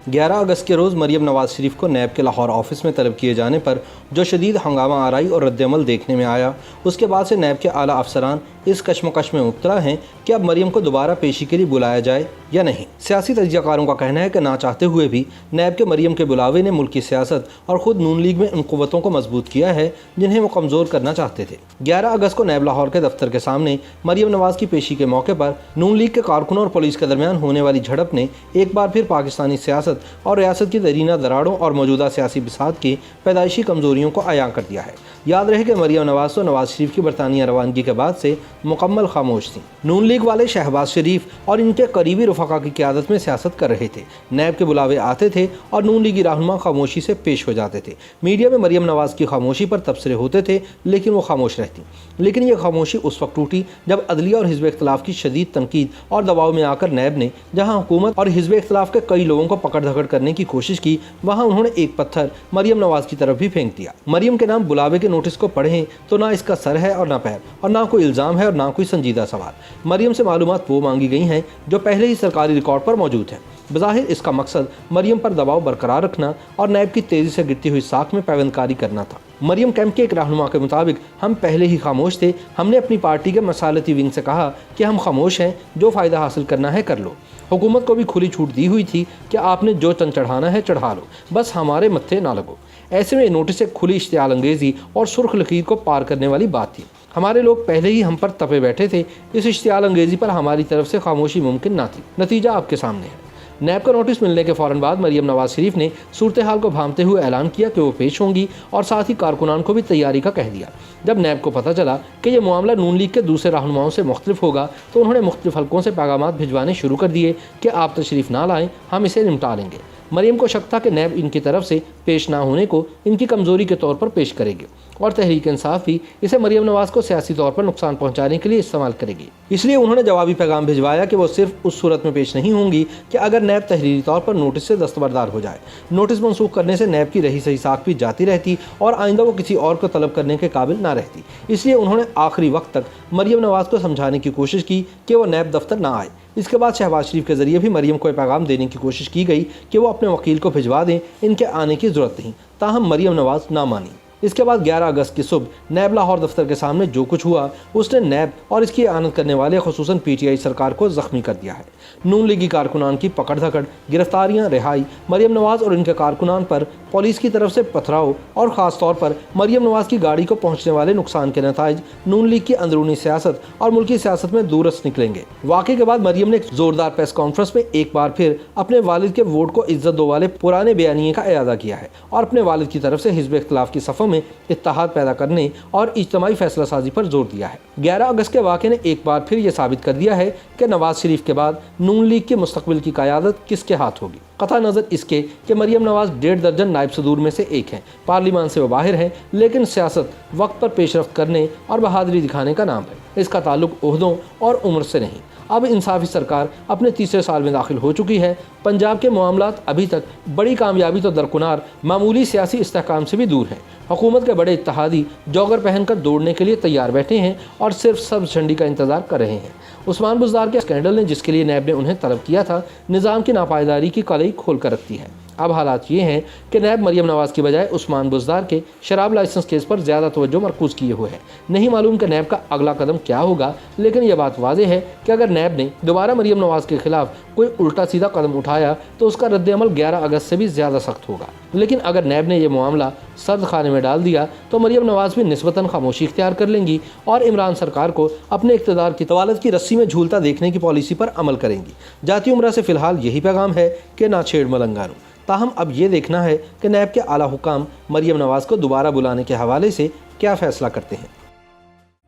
11 اگست کے روز مریم نواز شریف کو نیب کے لاہور آفس میں طلب کیے جانے پر جو شدید ہنگامہ آرائی اور رد عمل دیکھنے میں آیا، اس کے بعد سے نیب کے اعلیٰ افسران اس کشمکش میں مبتلا ہیں کہ اب مریم کو دوبارہ پیشی کے لیے بلایا جائے یا نہیں۔ سیاسی تجزیہ کاروں کا کہنا ہے کہ نہ چاہتے ہوئے بھی نیب کے مریم کے بلاوے نے ملکی سیاست اور خود نون لیگ میں ان قوتوں کو مضبوط کیا ہے جنہیں وہ کمزور کرنا چاہتے تھے۔ 11 اگست کو نیب لاہور کے دفتر کے سامنے مریم نواز کی پیشی کے موقع پر نون لیگ کے کارکنوں اور پولیس کے درمیان ہونے والی جھڑپ نے ایک بار پھر پاکستانی سیاست اور ریاست کی دیرینہ دراڑوں اور موجودہ سیاسی بساط کی پیدائشی کمزوریوں کو عیاں کر دیا ہے۔ یاد رہے کہ مریم نواز تو نواز شریف کی برطانیہ روانگی کے بعد سے مکمل خاموش تھیں۔ نون لیگ والے شہباز شریف اور ان کے قریبی رفقا کی قیادت میں سیاست کر رہے تھے۔ نیب کے بلاوے آتے تھے اور نون لیگی رہنما خاموشی سے پیش ہو جاتے تھے۔ میڈیا میں مریم نواز کی خاموشی پر تبصرے ہوتے تھے لیکن وہ خاموش رہتی۔ لیکن یہ خاموشی اس وقت ٹوٹی جب عدلیہ اور حزب اختلاف کی شدید تنقید اور دباؤ میں آ کر نیب نے جہاں حکومت اور حزب اختلاف کے کئی لوگوں کو پکڑ دھکڑ کرنے کی کوشش کی، وہاں انہوں نے ایک پتھر مریم نواز کی طرف بھی پھینک دیا۔ مریم کے نام بلاوے کے نوٹس کو پڑھیں تو نہ اس کا سر ہے اور نہ پیر، اور نہ کوئی الزام ہے اور نہ کوئی سنجیدہ سوال۔ مریم سے معلومات وہ مانگی گئی ہیں جو پہلے ہی سرکاری ریکارڈ پر موجود ہیں۔ بظاہر اس کا مقصد مریم پر دباؤ برقرار رکھنا اور نیب کی تیزی سے گرتی ہوئی ساکھ میں پیوند کاری کرنا تھا۔ مریم کیمپ کے ایک رہنما کے مطابق ہم پہلے ہی خاموش تھے، ہم نے اپنی پارٹی کے مصالحتی ونگ سے کہا کہ ہم خاموش ہیں، جو فائدہ حاصل کرنا ہے کر لو۔ حکومت کو بھی کھلی چھوٹ دی ہوئی تھی کہ آپ نے جو چند چڑھانا ہے چڑھا لو، بس ہمارے متھے نہ لگو۔ ایسے میں نوٹس ایک کھلی اشتعال انگیزی اور سرخ لکیر کو پار کرنے والی بات تھی۔ ہمارے لوگ پہلے ہی ہم پر تپے بیٹھے تھے، اس اشتعال انگیزی پر ہماری طرف سے خاموشی ممکن نہ تھی۔ نتیجہ آپ کے سامنے ہے۔ نیب کا نوٹس ملنے کے فوراً بعد مریم نواز شریف نے صورتحال کو بھانپتے ہوئے اعلان کیا کہ وہ پیش ہوں گی اور ساتھ ہی کارکنان کو بھی تیاری کا کہہ دیا۔ جب نیب کو پتہ چلا کہ یہ معاملہ نون لیگ کے دوسرے رہنماؤں سے مختلف ہوگا تو انہوں نے مختلف حلقوں سے پیغامات بھجوانے شروع کر دیے کہ آپ تشریف نہ لائیں، ہم اسے نمٹا لیں گے۔ مریم کو شک تھا کہ نیب ان کی طرف سے پیش نہ ہونے کو ان کی کمزوری کے طور پر پیش کرے گی اور تحریک انصاف بھی اسے مریم نواز کو سیاسی طور پر نقصان پہنچانے کے لیے استعمال کرے گی۔ اس لیے انہوں نے جوابی پیغام بھجوایا کہ وہ صرف اس صورت میں پیش نہیں ہوں گی کہ اگر نیب تحریری طور پر نوٹس سے دستبردار ہو جائے۔ نوٹس منسوخ کرنے سے نیب کی رہی سہی ساکھ بھی جاتی رہتی اور آئندہ وہ کسی اور کو طلب کرنے کے قابل نہ رہتی۔ اس لیے انہوں نے آخری وقت تک مریم نواز کو سمجھانے کی کوشش کی کہ وہ نیب دفتر نہ آئے۔ اس کے بعد شہباز شریف کے ذریعے بھی مریم کو یہ پیغام دینے کی کوشش کی گئی کہ وہ اپنے وکیل کو بھجوا دیں، ان کے آنے کی ضرورت نہیں، تاہم مریم نواز نہ مانی۔ اس کے بعد 11 اگست کی صبح نیب لاہور دفتر کے سامنے جو کچھ ہوا اس نے نیب اور اس کی اعانت کرنے والے خصوصاً پی ٹی آئی سرکار کو زخمی کر دیا ہے۔ نون لیگی کارکنان کی پکڑ دھکڑ، گرفتاریاں، رہائی، مریم نواز اور ان کے کارکنان پر پولیس کی طرف سے پتھراؤ اور خاص طور پر مریم نواز کی گاڑی کو پہنچنے والے نقصان کے نتائج نون لیگ کی اندرونی سیاست اور ملکی سیاست میں دورس نکلیں گے۔ واقعے کے بعد مریم نے ایک زوردار پریس کانفرنس میں ایک بار پھر اپنے والد کے ووٹ کو عزت دو والے پرانے بیانیے کا اعادہ کیا ہے اور اپنے والد کی طرف سے حزب اختلاف کی صفوں میں اتحاد پیدا کرنے اور اجتماعی فیصلہ سازی پر زور دیا ہے۔ 11 اگست کے واقعے نے ایک بار پھر یہ ثابت کر دیا ہے کہ نواز شریف کے بعد نون لیگ کے مستقبل کی قیادت کس کے ہاتھ ہوگی، قطع نظر اس کے کہ مریم نواز 1.5 درجن نائب صدور میں سے ایک ہیں، پارلیمان سے وہ باہر ہیں، لیکن سیاست وقت پر پیش رفت کرنے اور بہادری دکھانے کا نام ہے۔ اس کا تعلق عہدوں اور عمر سے نہیں۔ اب انصافی سرکار اپنے تیسرے سال میں داخل ہو چکی ہے۔ پنجاب کے معاملات ابھی تک بڑی کامیابی تو درکنار معمولی سیاسی استحکام سے بھی دور ہیں۔ حکومت کے بڑے اتحادی جوگر پہن کر دوڑنے کے لیے تیار بیٹھے ہیں اور صرف سبز جھنڈی کا انتظار کر رہے ہیں۔ عثمان بزدار کے اسکینڈل نے جس کے لیے نیب نے انہیں طلب کیا تھا، نظام کی ناپائیداری کی کلئی کھول کر رکھتی ہے۔ اب حالات یہ ہیں کہ نیب مریم نواز کی بجائے عثمان بزدار کے شراب لائسنس کیس پر زیادہ توجہ مرکوز کیے ہوئے ہے۔ نہیں معلوم کہ نیب کا اگلا قدم کیا ہوگا، لیکن یہ بات واضح ہے کہ اگر نیب نے دوبارہ مریم نواز کے خلاف کوئی الٹا سیدھا قدم اٹھایا تو اس کا رد عمل 11 اگست سے بھی زیادہ سخت ہوگا۔ لیکن اگر نیب نے یہ معاملہ سرد خانے میں ڈال دیا تو مریم نواز بھی نسبتاً خاموشی اختیار کر لیں گی اور عمران سرکار کو اپنے اقتدار کی طوالت کی رسی میں جھولتا دیکھنے کی پالیسی پر عمل کریں گی۔ جاتی عمرہ سے فی الحال یہی پیغام ہے کہ نہ چھیڑ ملنگانو۔ تاہم اب یہ دیکھنا ہے کہ نیب کے اعلیٰ حکام مریم نواز کو دوبارہ بلانے کے حوالے سے کیا فیصلہ کرتے ہیں۔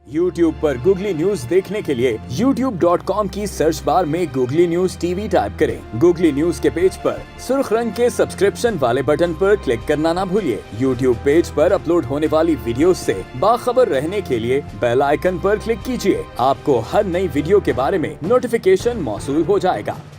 YouTube پر گوگلی نیوز دیکھنے کے لیے youtube.com کی سرچ بار میں googly news T V type کریں۔ گوگلی نیوز کے پیج پر سرخ رنگ کے سبسکرپشن والے بٹن پر کلک کرنا نہ بھولیے۔ YouTube پیج پر اپلوڈ ہونے والی ویڈیوز سے باخبر رہنے کے لیے بیل آئیکن پر کلک کیجیے۔ آپ کو ہر نئی ویڈیو کے بارے میں نوٹیفیکیشن موصول ہو جائے گا۔